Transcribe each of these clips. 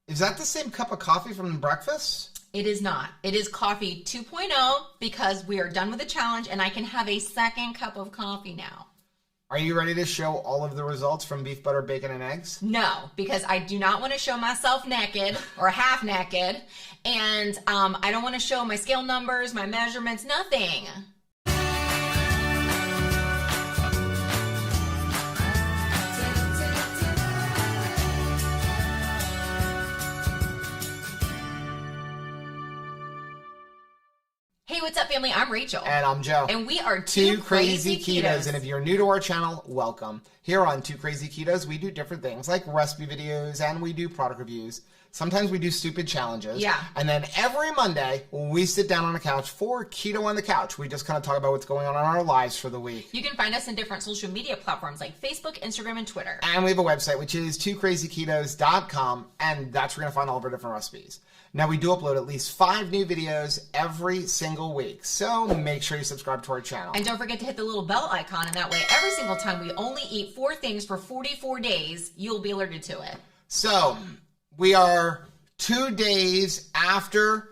Is that the same cup of coffee from breakfast? It is not. It is coffee 2.0 because we are done with the challenge and I can have a second cup of coffee now. Are you ready to show all of the results from beef, butter, bacon, and eggs? No, because I do not want to show myself naked or half naked. And I don't want to show my scale numbers, my measurements, nothing. Hey, what's up, family? I'm Rachel. And I'm Joe. And we are Two Crazy Ketos. And if you're new to our channel, welcome. Here on Two Crazy Ketos, we do different things like recipe videos and we do product reviews. Sometimes we do stupid challenges. Yeah. And then every Monday, we sit down on the couch for Keto on the Couch. We just kind of talk about what's going on in our lives for the week. You can find us in different social media platforms like Facebook, Instagram, and Twitter. And we have a website, which is twocrazyketos.com, and that's where you're going to find all of our different recipes. Now, we do upload at least 5 new videos every single week, so make sure you subscribe to our channel. And don't forget to hit the little bell icon, and that way every single time we only eat 4 things for 44 days, you'll be alerted to it. So, we are 2 days after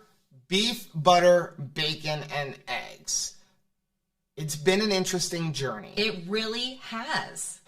beef, butter, bacon, and eggs. It's been an interesting journey. It really has.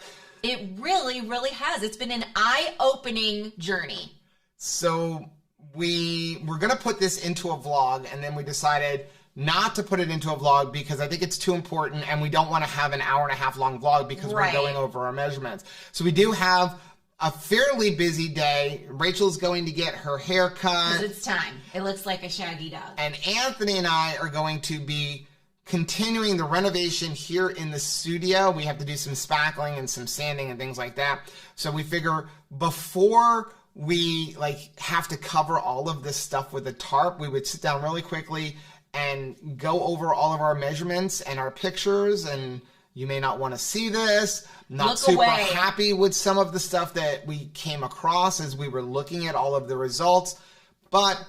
It really, really has. It's been an eye-opening journey. So we were going to put this into a vlog, and then we decided not to put it into a vlog because I think it's too important, and we don't want to have an hour-and-a-half long vlog because we're going over our measurements. So we do have a fairly busy day. Rachel's going to get her hair cut. It's time. It looks like a shaggy dog. And Anthony and I are going to be continuing the renovation here in the studio. We have to do some spackling and some sanding and things like that. So we figure before we have to cover all of this stuff with a tarp, we would sit down really quickly and go over all of our measurements and our pictures. And you may not want to see this. Not super happy with some of the stuff that we came across as we were looking at all of the results. But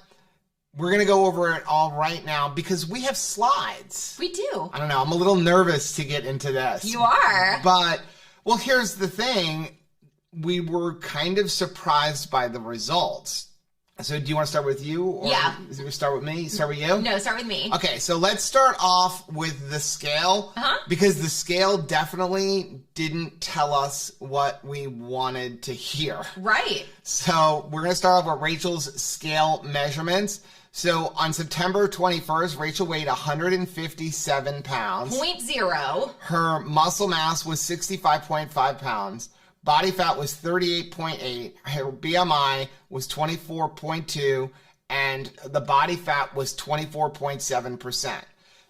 we're going to go over it all right now because we have slides. We do. I don't know. I'm a little nervous to get into this. You are. But, well, here's the thing. We were kind of surprised by the results. So do you want to start with you? Or yeah. Start with me? Start with you? No, start with me. Okay, so let's start off with the scale. Because the scale definitely didn't tell us what we wanted to hear. Right. So we're going to start off with Rachel's scale measurements. So on September 21st, Rachel weighed 157 pounds. 0.0. Her muscle mass was 65.5 pounds. Body fat was 38.8, her BMI was 24.2, and the body fat was 24.7%.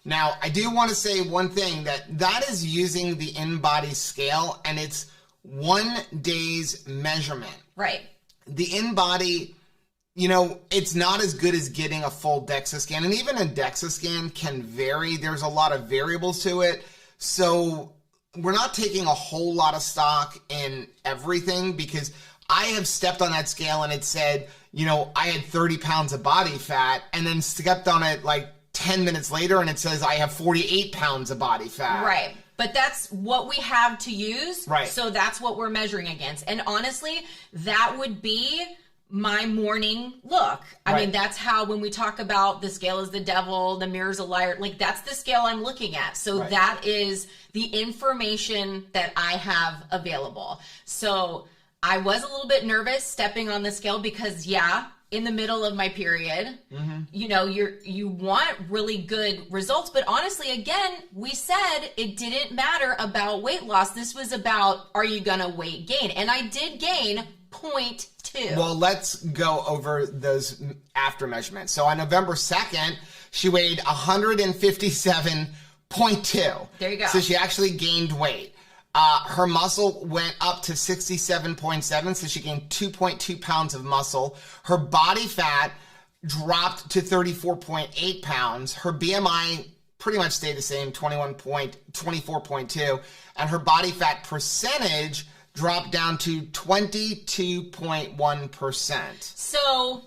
Now, I do want to say one thing, that is using the in-body scale, and it's 1 day's measurement. Right. The in-body, it's not as good as getting a full DEXA scan, and even a DEXA scan can vary. There's a lot of variables to it, so we're not taking a whole lot of stock in everything because I have stepped on that scale and it said, I had 30 pounds of body fat, and then stepped on it like 10 minutes later and it says I have 48 pounds of body fat. Right. But that's what we have to use. Right. So that's what we're measuring against. And honestly, that would be my morning look. I mean, that's how, when we talk about the scale is the devil, the mirror's a liar, that's the scale I'm looking at. So that is the information that I have available. So I was a little bit nervous stepping on the scale because, in the middle of my period, you want really good results. But honestly, again, we said it didn't matter about weight loss. This was about, are you going to weight gain? And I did gain 0.2. Well, let's go over those after measurements. So on November 2nd, she weighed 157.2. There you go. So she actually gained weight. Her muscle went up to 67.7, so she gained 2.2 pounds of muscle. Her body fat dropped to 34.8 pounds. Her BMI pretty much stayed the same, 24.2, and her body fat percentage dropped down to 22.1%. So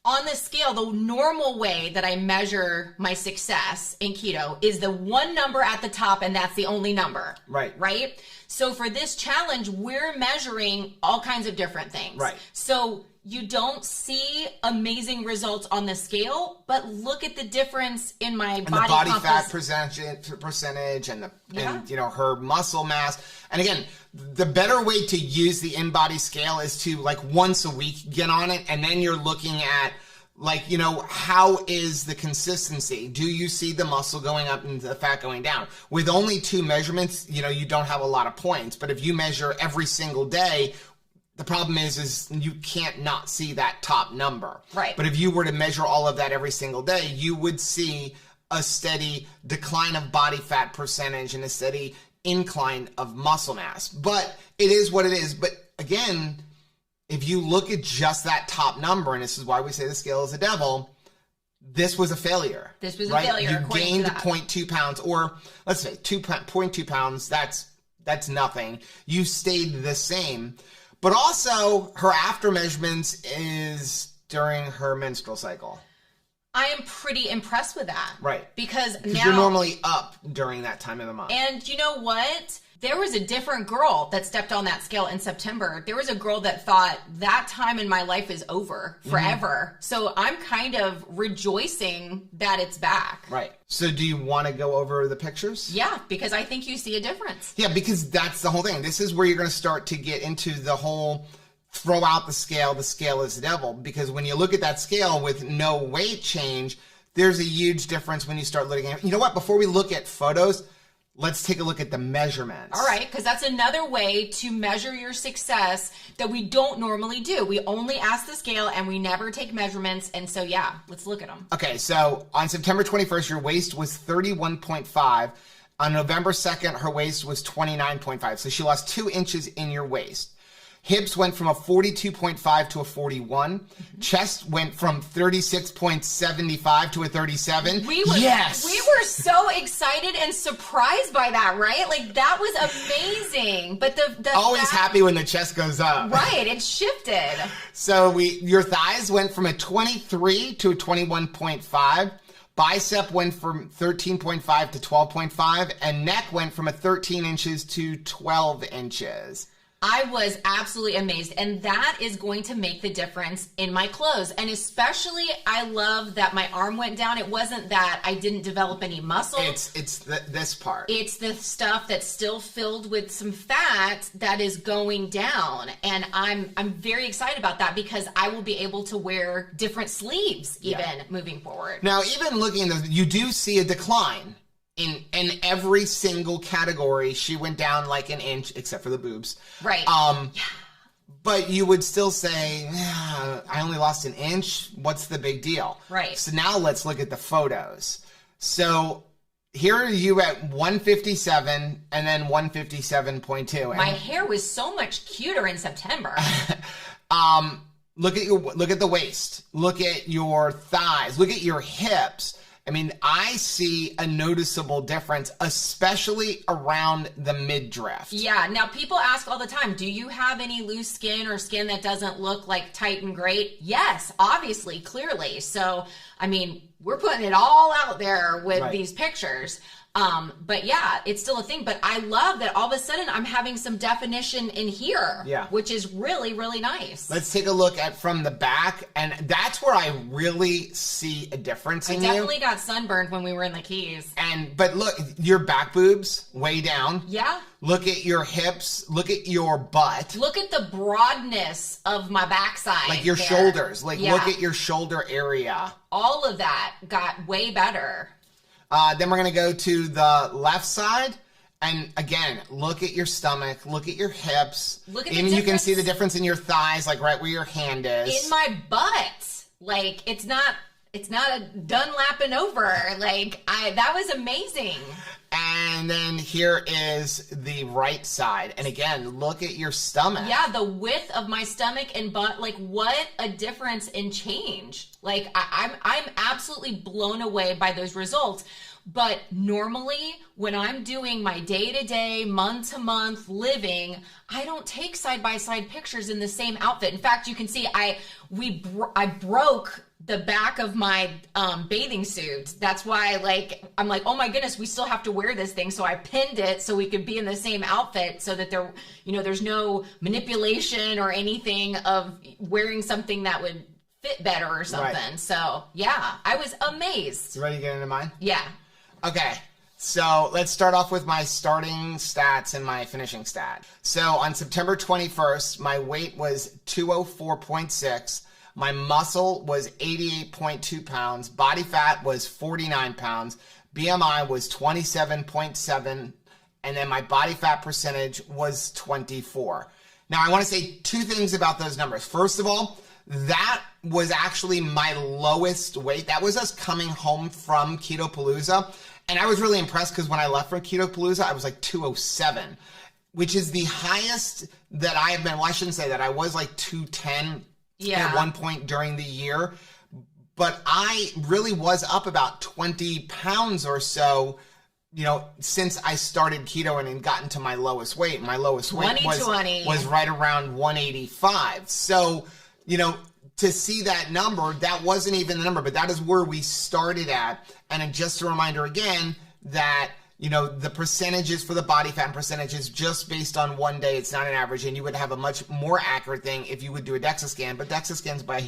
on the scale, the normal way that I measure my success in keto is the one number at the top, and that's the only number. Right. Right? So for this challenge, we're measuring all kinds of different things. Right. So you don't see amazing results on the scale, but look at the difference in my and the body fat percentage and and you know, her muscle mass. And again, the better way to use the InBody scale is to like once a week get on it, and then you're looking at like, you know, how is the consistency? Do you see the muscle going up and the fat going down? With only 2 measurements, you know, you don't have a lot of points. But if you measure every single day, the problem is you can't not see that top number. Right. But if you were to measure all of that every single day, you would see a steady decline of body fat percentage and a steady incline of muscle mass. But it is what it is. But again, if you look at just that top number, and this is why we say the scale is the devil, this was a failure. This was right? a failure. You gained 0.2 pounds, or let's say 0.2 pounds. That's nothing. You stayed the same. But also, her after measurements is during her menstrual cycle. I am pretty impressed with that. Right. Because now you're normally up during that time of the month. And you know what? There was a different girl that stepped on that scale in September. There was a girl that thought that time in my life is over forever. Mm-hmm. So I'm kind of rejoicing that it's back. Right. So do you want to go over the pictures? Yeah, because I think you see a difference. Yeah, because that's the whole thing. This is where you're going to start to get into the whole throw out the scale is the devil. Because when you look at that scale with no weight change, there's a huge difference when you start looking at, you know what, before we look at photos, let's take a look at the measurements. All right, because that's another way to measure your success that we don't normally do. We only ask the scale and we never take measurements. And so, yeah, let's look at them. Okay, so on September 21st, your waist was 31.5. On November 2nd, her waist was 29.5. So she lost 2 inches in your waist. Hips went from a 42.5 to a 41. Mm-hmm. Chest went from 36.75 to a 37. We were so excited and surprised by that, right? Like, that was amazing. But the always happy when the chest goes up. Right, it shifted. So your thighs went from a 23 to a 21.5. Bicep went from 13.5 to 12.5. And neck went from a 13 inches to 12 inches. I was absolutely amazed, and that is going to make the difference in my clothes. And especially, I love that my arm went down. It wasn't that I didn't develop any muscle. It's this part. It's the stuff that's still filled with some fat that is going down, and I'm very excited about that because I will be able to wear different sleeves even moving forward. Now, even looking at this, you do see a decline. In every single category, she went down like an inch, except for the boobs. Right. But you would still say, I only lost an inch. What's the big deal? Right. So now let's look at the photos. So here are you at 157 and then 157.2. My hair was so much cuter in September. Look at the waist. Look at your thighs. Look at your hips. I mean, I see a noticeable difference, especially around the midriff. Yeah. Now, people ask all the time, do you have any loose skin or skin that doesn't look like tight and great? Yes, obviously, clearly. So, I mean, we're putting it all out there with these pictures. But yeah, it's still a thing. But I love that all of a sudden I'm having some definition in here, which is really, really nice. Let's take a look at from the back. And that's where I really see a difference in you. I definitely got sunburned when we were in the Keys. But look, your back boobs way down. Yeah. Look at your hips. Look at your butt. Look at the broadness of my backside. Like your shoulders. Like look at your shoulder area. All of that got way better. Then we're going to go to the left side. And again, look at your stomach. Look at your hips. Look at the Even difference. you can see the difference in your thighs, like right where your hand is. In my butt. Like, it's not a Dunlapping over. Like, that was amazing. And then here is the right side. And again, look at your stomach. Yeah, the width of my stomach and butt, like what a difference in change. Like I'm absolutely blown away by those results. But normally when I'm doing my day-to-day, month-to-month living, I don't take side-by-side pictures in the same outfit. In fact, you can see I broke the back of my bathing suit. That's why I'm like, oh my goodness, we still have to wear this thing. So I pinned it so we could be in the same outfit so that there's no manipulation or anything of wearing something that would fit better or something. Right. So yeah, I was amazed. You ready to get into mine? Yeah. Okay. So let's start off with my starting stats and my finishing stat. So on September 21st, my weight was 204.6. My muscle was 88.2 pounds. Body fat was 49 pounds. BMI was 27.7. And then my body fat percentage was 24. Now, I want to say two things about those numbers. First of all, that was actually my lowest weight. That was us coming home from Keto Palooza. And I was really impressed because when I left for Keto Palooza, I was like 207, which is the highest that I have been. Well, I shouldn't say that. I was like 210 at one point during the year. But I really was up about 20 pounds or so, since I started keto and gotten to my lowest weight. My lowest weight was right around 185. So, to see that number, that wasn't even the number, but that is where we started at. And just a reminder again that, the percentages for the body fat and percentages just based on one day, it's not an average, and you would have a much more accurate thing if you would do a DEXA scan. But DEXA scans by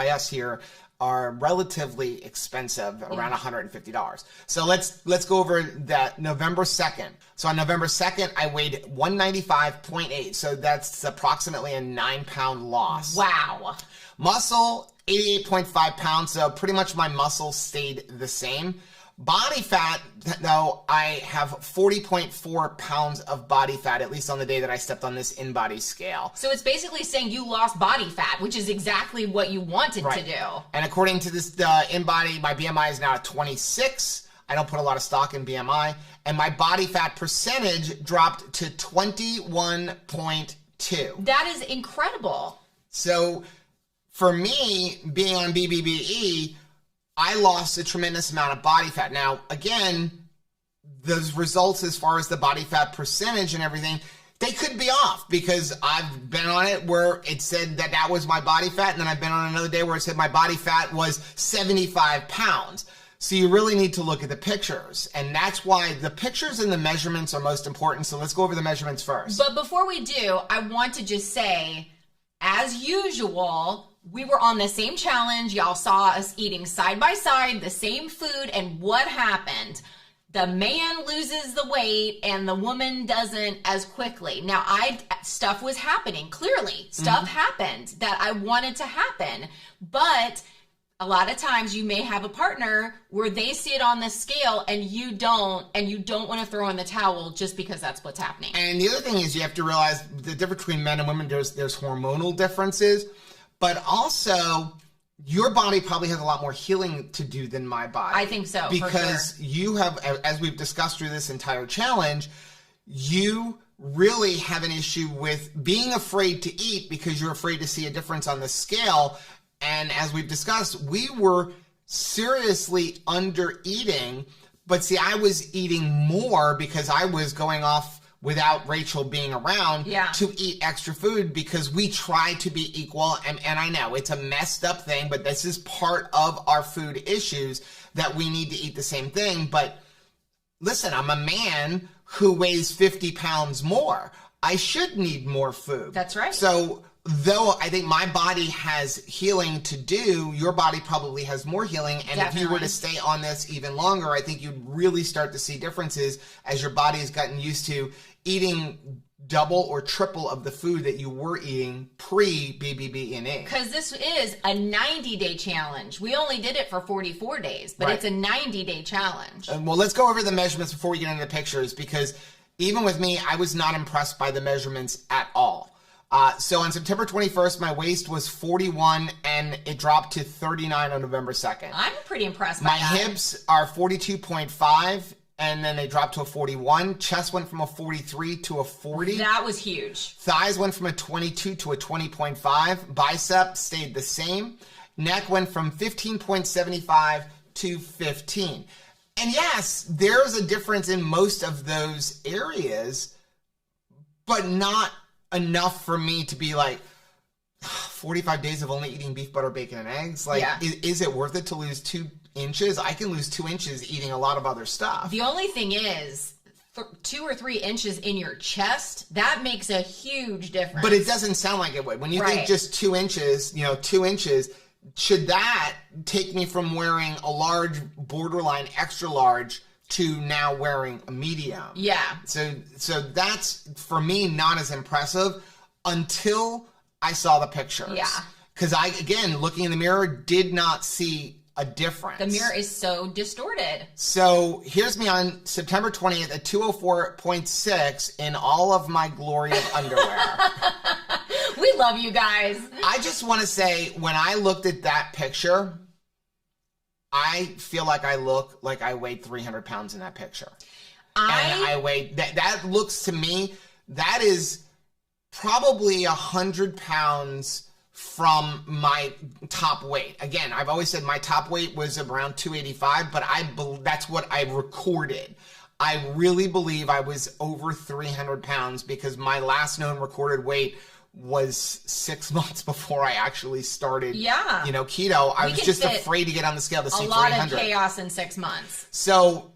us here are relatively expensive, around $150. So let's go over that November 2nd. So on November 2nd, I weighed 195.8. So that's approximately a 9-pound loss. Wow. Muscle, 88.5 pounds. So pretty much my muscle stayed the same. Body fat, though, I have 40.4 pounds of body fat, at least on the day that I stepped on this in-body scale. So it's basically saying you lost body fat, which is exactly what you wanted to do. And according to this in-body, my BMI is now at 26. I don't put a lot of stock in BMI. And my body fat percentage dropped to 21.2. That is incredible. So for me, being on BBBE, I lost a tremendous amount of body fat. Now, again, those results as far as the body fat percentage and everything, they could be off because I've been on it where it said that was my body fat, and then I've been on another day where it said my body fat was 75 pounds. So you really need to look at the pictures, and that's why the pictures and the measurements are most important. So let's go over the measurements first. But before we do, I want to just say, as usual, we were on the same challenge. Y'all saw us eating side by side the same food, and what happened? The man loses the weight and the woman doesn't as quickly. Now, stuff was happening. Clearly, stuff happened that I wanted to happen. But a lot of times you may have a partner where they see it on the scale and you don't want to throw in the towel just because that's what's happening. And the other thing is you have to realize the difference between men and women, there's hormonal differences. But also, your body probably has a lot more healing to do than my body. I think so, because for sure. You have, as we've discussed through this entire challenge, you really have an issue with being afraid to eat because you're afraid to see a difference on the scale. And as we've discussed, we were seriously under eating. But see, I was eating more because I was going off without Rachel being around to eat extra food because we try to be equal. And I know it's a messed up thing, but this is part of our food issues that we need to eat the same thing. But listen, I'm a man who weighs 50 pounds more. I should need more food. That's right. So though I think my body has healing to do, your body probably has more healing. And Definitely. If you were to stay on this even longer, I think you'd really start to see differences as your body has gotten used to eating double or triple of the food that you were eating pre-BBB&E. Because this is a 90-day challenge. We only did it for 44 days, but It's a 90-day challenge. Well, let's go over the measurements before we get into the pictures, because even with me, I was not impressed by the measurements at all. So on September 21st, my waist was 41 and it dropped to 39 on November 2nd. I'm pretty impressed by that. My hips are 42.5 and then they dropped to a 41. Chest went from a 43 to a 40. That was huge. Thighs went from a 22 to a 20.5. Bicep stayed the same. Neck went from 15.75 to 15. And yes, there's a difference in most of those areas, but not enough for me to be like, 45 days of only eating beef, butter, bacon, and eggs? Like, is it worth it to lose 2 inches? I can lose 2 inches eating a lot of other stuff. The only thing is, 2 or 3 inches in your chest, that makes a huge difference. But it doesn't sound like it would. When you think just 2 inches, 2 inches, should that take me from wearing a large, borderline extra large, to now wearing a medium? Yeah. So that's, for me, not as impressive until I saw the pictures. Yeah. Because I, again, looking in the mirror, did not see a difference. The mirror is so distorted. So here's me on September 20th at 204.6 in all of my glory of underwear. We love you guys. I just want to say, when I looked at that picture, I feel like I look like I weighed 300 pounds in that picture. And I weighed, that looks to me, that is probably 100 pounds from my top weight. Again, I've always said my top weight was around 285, but that's what I recorded. I really believe I was over 300 pounds because my last known recorded weight was 6 months before I actually started, keto. I was just afraid to get on the scale to see 300. A lot of chaos in 6 months. So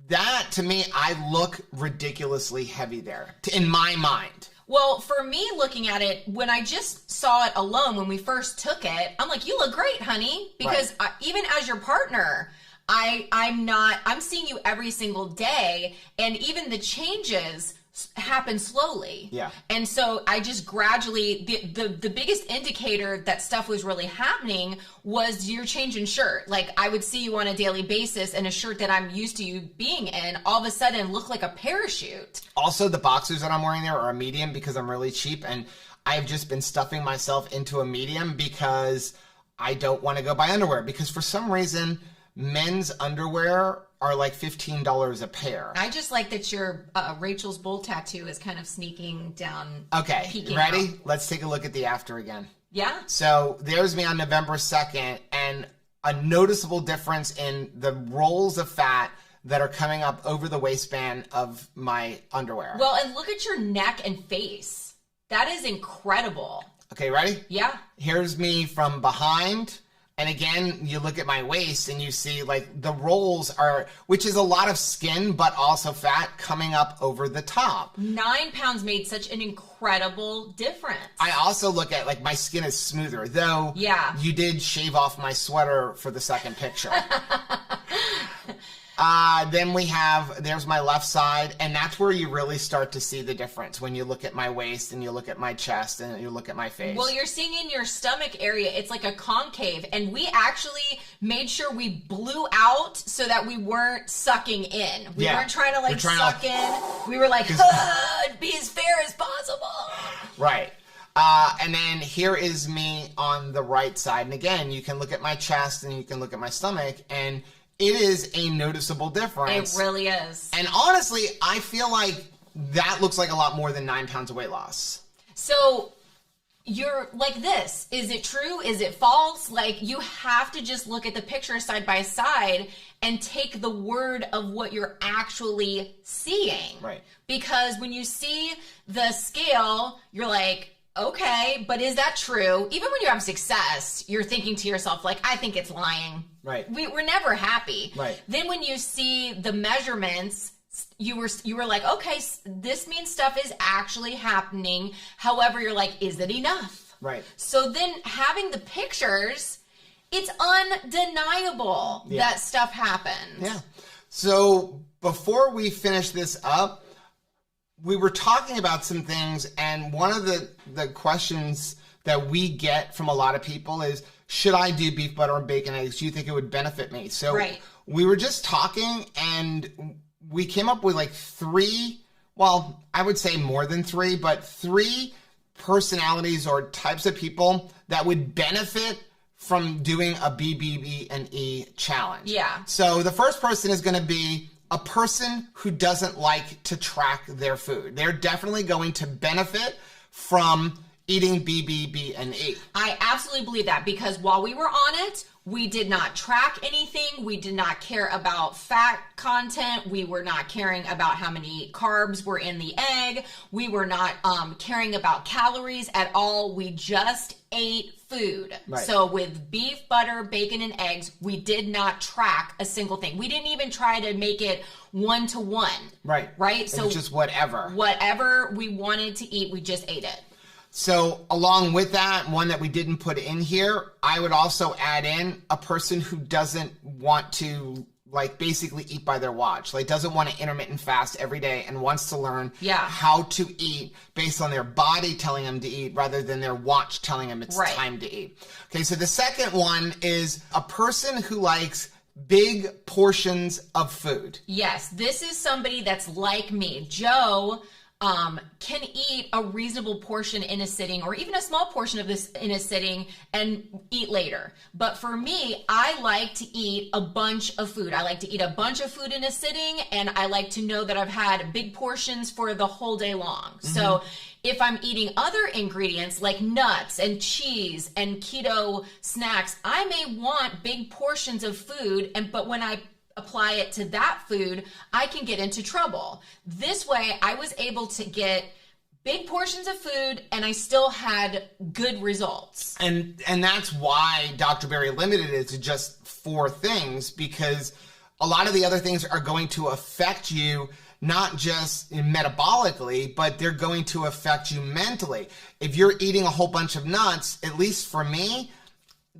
that, to me, I look ridiculously heavy there, in my mind. Well, for me, looking at it, when I just saw it alone, when we first took it, I'm like, you look great, honey. Because even as your partner, I'm seeing you every single day. And even the changes happen slowly. Yeah. And so I just gradually, the biggest indicator that stuff was really happening was your change in shirt. Like, I would see you on a daily basis in a shirt that I'm used to you being in, all of a sudden look like a parachute. Also, the boxers that I'm wearing there are a medium because I'm really cheap, and I've just been stuffing myself into a medium because I don't want to go buy underwear, because for some reason, men's underwear are like $15 a pair. I just like that your Rachel's Bull tattoo is kind of sneaking down. Okay, ready? Out. Let's take a look at the after again. Yeah. So there's me on November 2nd, and a noticeable difference in the rolls of fat that are coming up over the waistband of my underwear. Well, and look at your neck and face. That is incredible. Okay, ready? Yeah. Here's me from behind. And again, you look at my waist and you see like the rolls are, which is a lot of skin, but also fat coming up over the top. 9 pounds made such an incredible difference. I also look at like my skin is smoother, though. Yeah. You did shave off my sweater for the second picture. Then there's my left side, and that's where you really start to see the difference when you look at my waist and you look at my chest and you look at my face. Well, you're seeing in your stomach area, it's like a concave, and we actually made sure we blew out so that we weren't sucking in. We weren't trying to suck in. We were like, be as fair as possible. Right. And then here is me on the right side. And again, you can look at my chest and you can look at my stomach, and it is a noticeable difference. It really is. And honestly, I feel like that looks like a lot more than 9 pounds of weight loss. So you're like this. Is it true? Is it false? Like, you have to just look at the picture side by side and take the word of what you're actually seeing. Right. Because when you see the scale, you're like, okay, but is that true? Even when you have success, you're thinking to yourself, like, I think it's lying. Right. We're never happy. Right. Then when you see the measurements, you were like, okay, this means stuff is actually happening. However, you're like, is it enough? Right. So then having the pictures, it's undeniable that stuff happened. Yeah. So before we finish this up, we were talking about some things, and one of the questions that we get from a lot of people is, should I do beef, butter, and bacon eggs? Do you think it would benefit me? So we were just talking, and we came up with like 3, well, I would say more than 3, but 3 personalities or types of people that would benefit from doing a BBB&E challenge. Yeah. So the first person is going to be a person who doesn't like to track their food. They're definitely going to benefit from eating B, B, B, and E. I absolutely believe that, because while we were on it, we did not track anything. We did not care about fat content. We were not caring about how many carbs were in the egg. We were not caring about calories at all. We just ate food. Right. So with beef, butter, bacon, and eggs, we did not track a single thing. We didn't even try to make it 1-to-1. Right. Right? So just whatever. Whatever we wanted to eat, we just ate it. So along with that, one that we didn't put in here, I would also add in a person who doesn't want to like basically eat by their watch, like doesn't want to intermittent fast every day and wants to learn how to eat based on their body telling them to eat rather than their watch telling them it's time to eat. Okay, so the second one is a person who likes big portions of food. Yes, this is somebody that's like me. Joe can eat a reasonable portion in a sitting, or even a small portion of this in a sitting, and eat later. But for me, I like to eat a bunch of food. I like to eat a bunch of food in a sitting, and I like to know that I've had big portions for the whole day long. Mm-hmm. So if I'm eating other ingredients like nuts and cheese and keto snacks, I may want big portions of food, but when I apply it to that food, I can get into trouble. This way, I was able to get big portions of food and I still had good results. And that's why Dr. Berry limited it to just 4 things, because a lot of the other things are going to affect you not just metabolically, but they're going to affect you mentally. If you're eating a whole bunch of nuts, at least for me,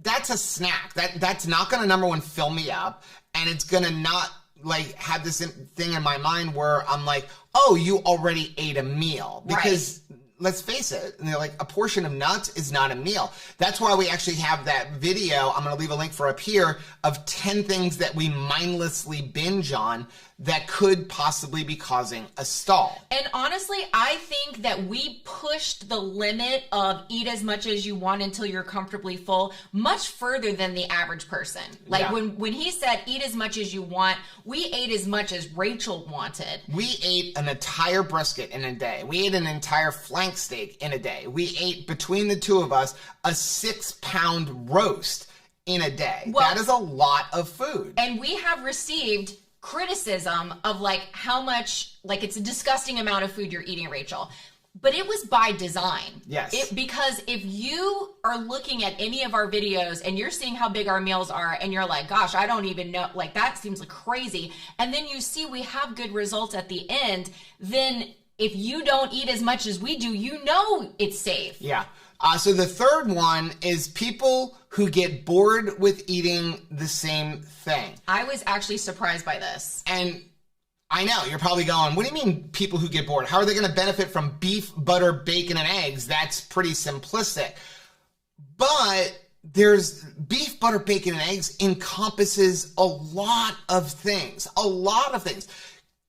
that's a snack. That's not going to, number one, fill me up. And it's going to not like have this thing in my mind where I'm like, oh, you already ate a meal. Because let's face it, like a portion of nuts is not a meal. That's why we actually have that video, I'm going to leave a link for up here, of 10 things that we mindlessly binge on that could possibly be causing a stall. And honestly, I think that we pushed the limit of eat as much as you want until you're comfortably full much further than the average person. Like when he said eat as much as you want, we ate as much as Rachel wanted. We ate an entire brisket in a day. We ate an entire flank steak in a day. We ate, between the two of us, a 6-pound roast in a day. Well, that is a lot of food. And we have received criticism of like how much, like it's a disgusting amount of food you're eating, Rachel. But it was by design. Yes. Because if you are looking at any of our videos and you're seeing how big our meals are and you're like, gosh, I don't even know, like that seems like crazy. And then you see we have good results at the end, then if you don't eat as much as we do, you know it's safe. Yeah. So the third one is people who get bored with eating the same thing. I was actually surprised by this. And I know, you're probably going, what do you mean people who get bored? How are they going to benefit from beef, butter, bacon, and eggs? That's pretty simplistic. But there's beef, butter, bacon, and eggs encompasses a lot of things. A lot of things.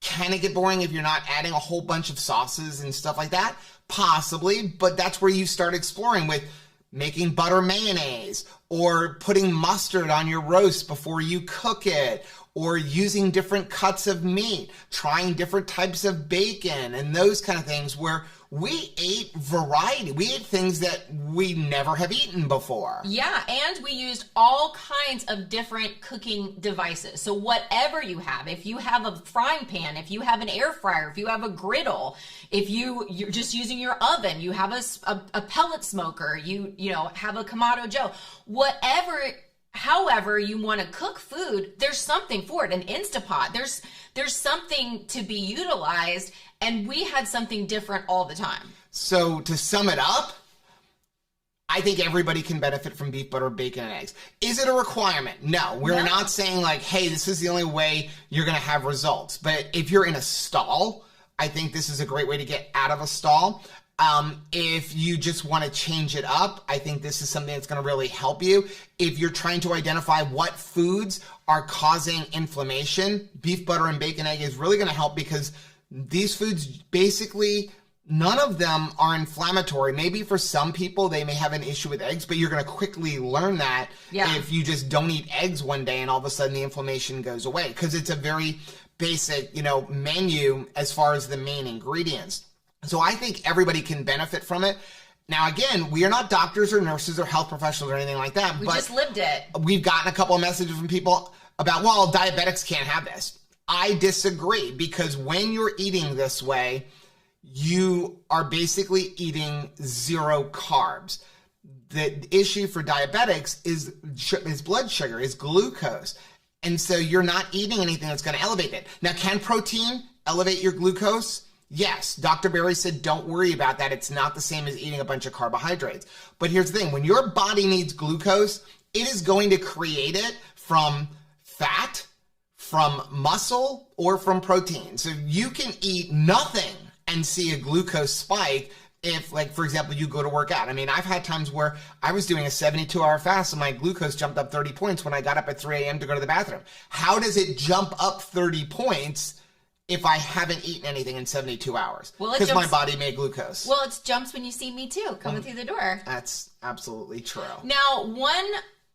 Can it get boring if you're not adding a whole bunch of sauces and stuff like that? Possibly, but that's where you start exploring with making butter mayonnaise, or putting mustard on your roast before you cook it, or using different cuts of meat, trying different types of bacon and those kind of things, where we ate variety. We ate things that we never have eaten before. Yeah, and we used all kinds of different cooking devices. So whatever you have, if you have a frying pan, if you have an air fryer, if you have a griddle, if you're just using your oven, you have a pellet smoker, you have a Kamado Joe, however you want to cook food, there's something for it. An Instapot, there's something to be utilized, and we had something different all the time. So to sum it up, I think everybody can benefit from beef, butter, bacon, and eggs. Is it a requirement? No. We're not saying like, hey, this is the only way you're going to have results. But if you're in a stall, I think this is a great way to get out of a stall. If you just want to change it up, I think this is something that's going to really help you. If you're trying to identify what foods are causing inflammation, beef, butter, and bacon, egg is really going to help, because these foods, basically, none of them are inflammatory. Maybe for some people, they may have an issue with eggs, but you're going to quickly learn that if you just don't eat eggs one day and all of a sudden the inflammation goes away, because it's a very basic, menu as far as the main ingredients. So I think everybody can benefit from it. Now, again, we are not doctors or nurses or health professionals or anything like that. We just lived it. We've gotten a couple of messages from people about, well, diabetics can't have this. I disagree, because when you're eating this way, you are basically eating zero carbs. The issue for diabetics is blood sugar, is glucose. And so you're not eating anything that's going to elevate it. Now, can protein elevate your glucose? Yes. Dr. Berry said, don't worry about that. It's not the same as eating a bunch of carbohydrates. But here's the thing. When your body needs glucose, it is going to create it from fat, from muscle, or from protein. So you can eat nothing and see a glucose spike if, like, for example, you go to work out. I mean, I've had times where I was doing a 72-hour fast and my glucose jumped up 30 points when I got up at 3 a.m. to go to the bathroom. How does it jump up 30 points if I haven't eaten anything in 72 hours? Because my body made glucose. Well, it jumps when you see me too, coming through the door. That's absolutely true. Now, one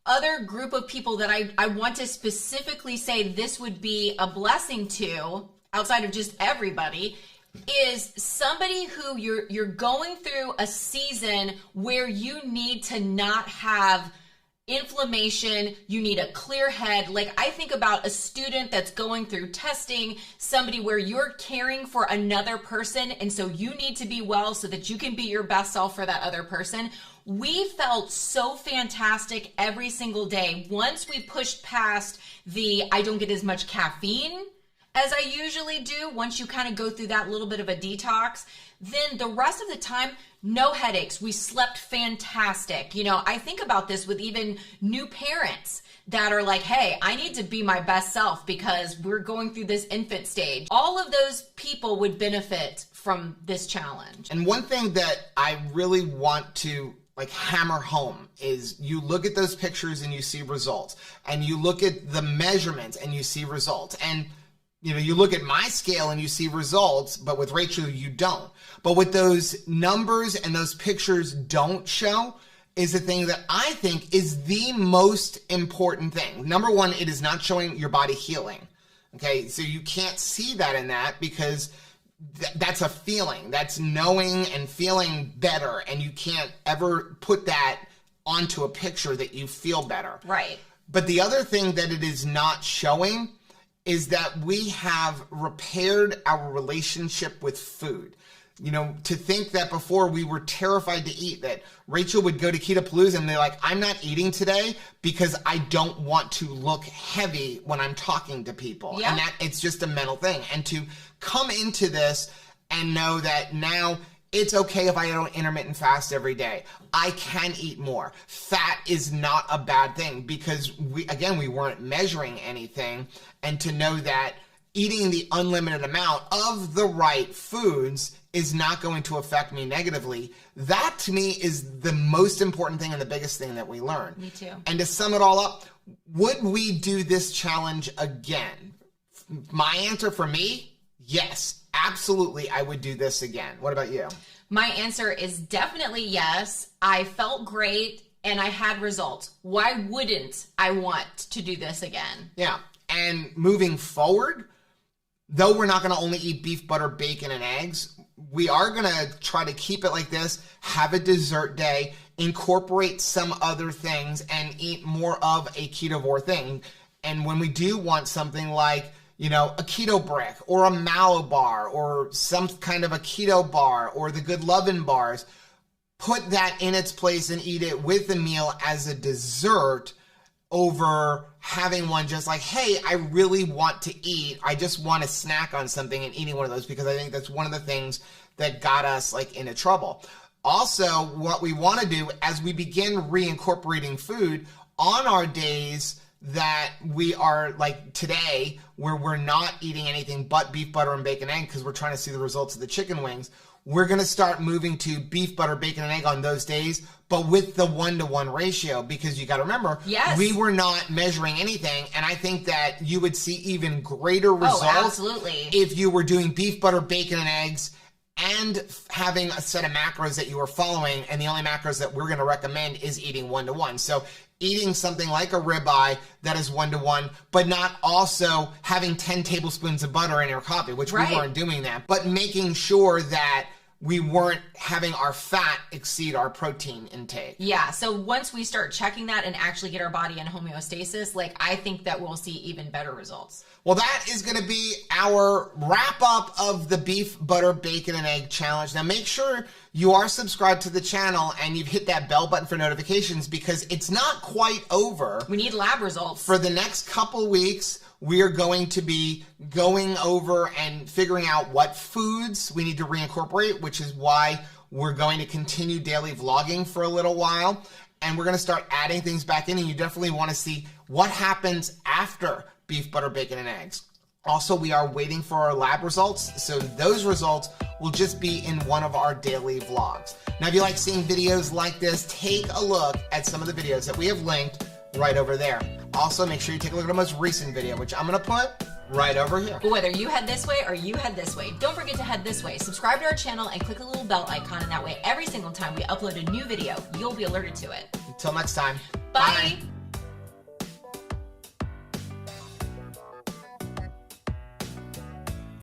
other group of people that I want to specifically say this would be a blessing to, outside of just everybody, is somebody who you're going through a season where you need to not have inflammation, you need a clear head. Like, I think about a student that's going through testing, somebody where you're caring for another person, and so you need to be well so that you can be your best self for that other person. We felt so fantastic every single day. Once we pushed past I don't get as much caffeine as I usually do, once you kind of go through that little bit of a detox, then the rest of the time, no headaches. We slept fantastic. You know, I think about this with even new parents that are like, hey, I need to be my best self because we're going through this infant stage. All of those people would benefit from this challenge. And one thing that I really want to hammer home is, you look at those pictures and you see results, and you look at the measurements and you see results. And you look at my scale and you see results, but with Rachel, you don't. But what those numbers and those pictures don't show is the thing that I think is the most important thing. Number one, it is not showing your body healing. Okay, so you can't see that in that, because that's a feeling. That's knowing and feeling better, and you can't ever put that onto a picture that you feel better. Right. But the other thing that it is not showing is that we have repaired our relationship with food. To think that before we were terrified to eat, that Rachel would go to Keto and they're like, I'm not eating today because I don't want to look heavy when I'm talking to people. Yeah. And that it's just a mental thing. And to come into this and know that now it's okay if I don't intermittent fast every day. I can eat more. Fat is not a bad thing, because we weren't measuring anything. And to know that eating the unlimited amount of the right foods is not going to affect me negatively, that to me is the most important thing and the biggest thing that we learn. Me too. And to sum it all up, would we do this challenge again? My answer for me, yes, absolutely, I would do this again. What about you? My answer is definitely yes. I felt great and I had results. Why wouldn't I want to do this again? Yeah. And moving forward, though we're not going to only eat beef, butter, bacon, and eggs, we are going to try to keep it like this, have a dessert day, incorporate some other things, and eat more of a ketovore thing. And when we do want something like, a keto brick or a mallow bar or some kind of a keto bar or the Good Lovin' bars, put that in its place and eat it with the meal as a dessert, over having one just like, hey, I really want to eat. I just want to snack on something and eating one of those, because I think that's one of the things that got us into trouble. Also, what we want to do as we begin reincorporating food on our days that we are like today, where we're not eating anything but beef, butter, and bacon, egg, because we're trying to see the results of the chicken wings, we're going to start moving to beef, butter, bacon, and egg on those days, but with the 1-to-1 ratio, because you got to remember, yes, we were not measuring anything, and I think that you would see even greater results absolutely, if you were doing beef, butter, bacon, and eggs, and having a set of macros that you were following, and the only macros that we're going to recommend is eating 1-to-1. So eating something like a ribeye that is 1-to-1, but not also having 10 tablespoons of butter in your coffee, which right, we weren't doing that, but making sure that we weren't having our fat exceed our protein intake. Yeah, so once we start checking that and actually get our body in homeostasis, like I think that we'll see even better results. Well, that is going to be our wrap up of the beef, butter, bacon, and egg challenge. Now, make sure you are subscribed to the channel and you've hit that bell button for notifications, because it's not quite over. We need lab results. For the next couple weeks, we are going to be going over and figuring out what foods we need to reincorporate, which is why we're going to continue daily vlogging for a little while. And we're going to start adding things back in, and you definitely want to see what happens after beef, butter, bacon, and eggs. Also, we are waiting for our lab results, so those results will just be in one of our daily vlogs. Now, if you like seeing videos like this, take a look at some of the videos that we have linked right over there. Also, make sure you take a look at our most recent video, which I'm going to put right over here. But whether you head this way or you head this way, don't forget to head this way. Subscribe to our channel and click the little bell icon, and that way every single time we upload a new video, you'll be alerted to it. Until next time, bye.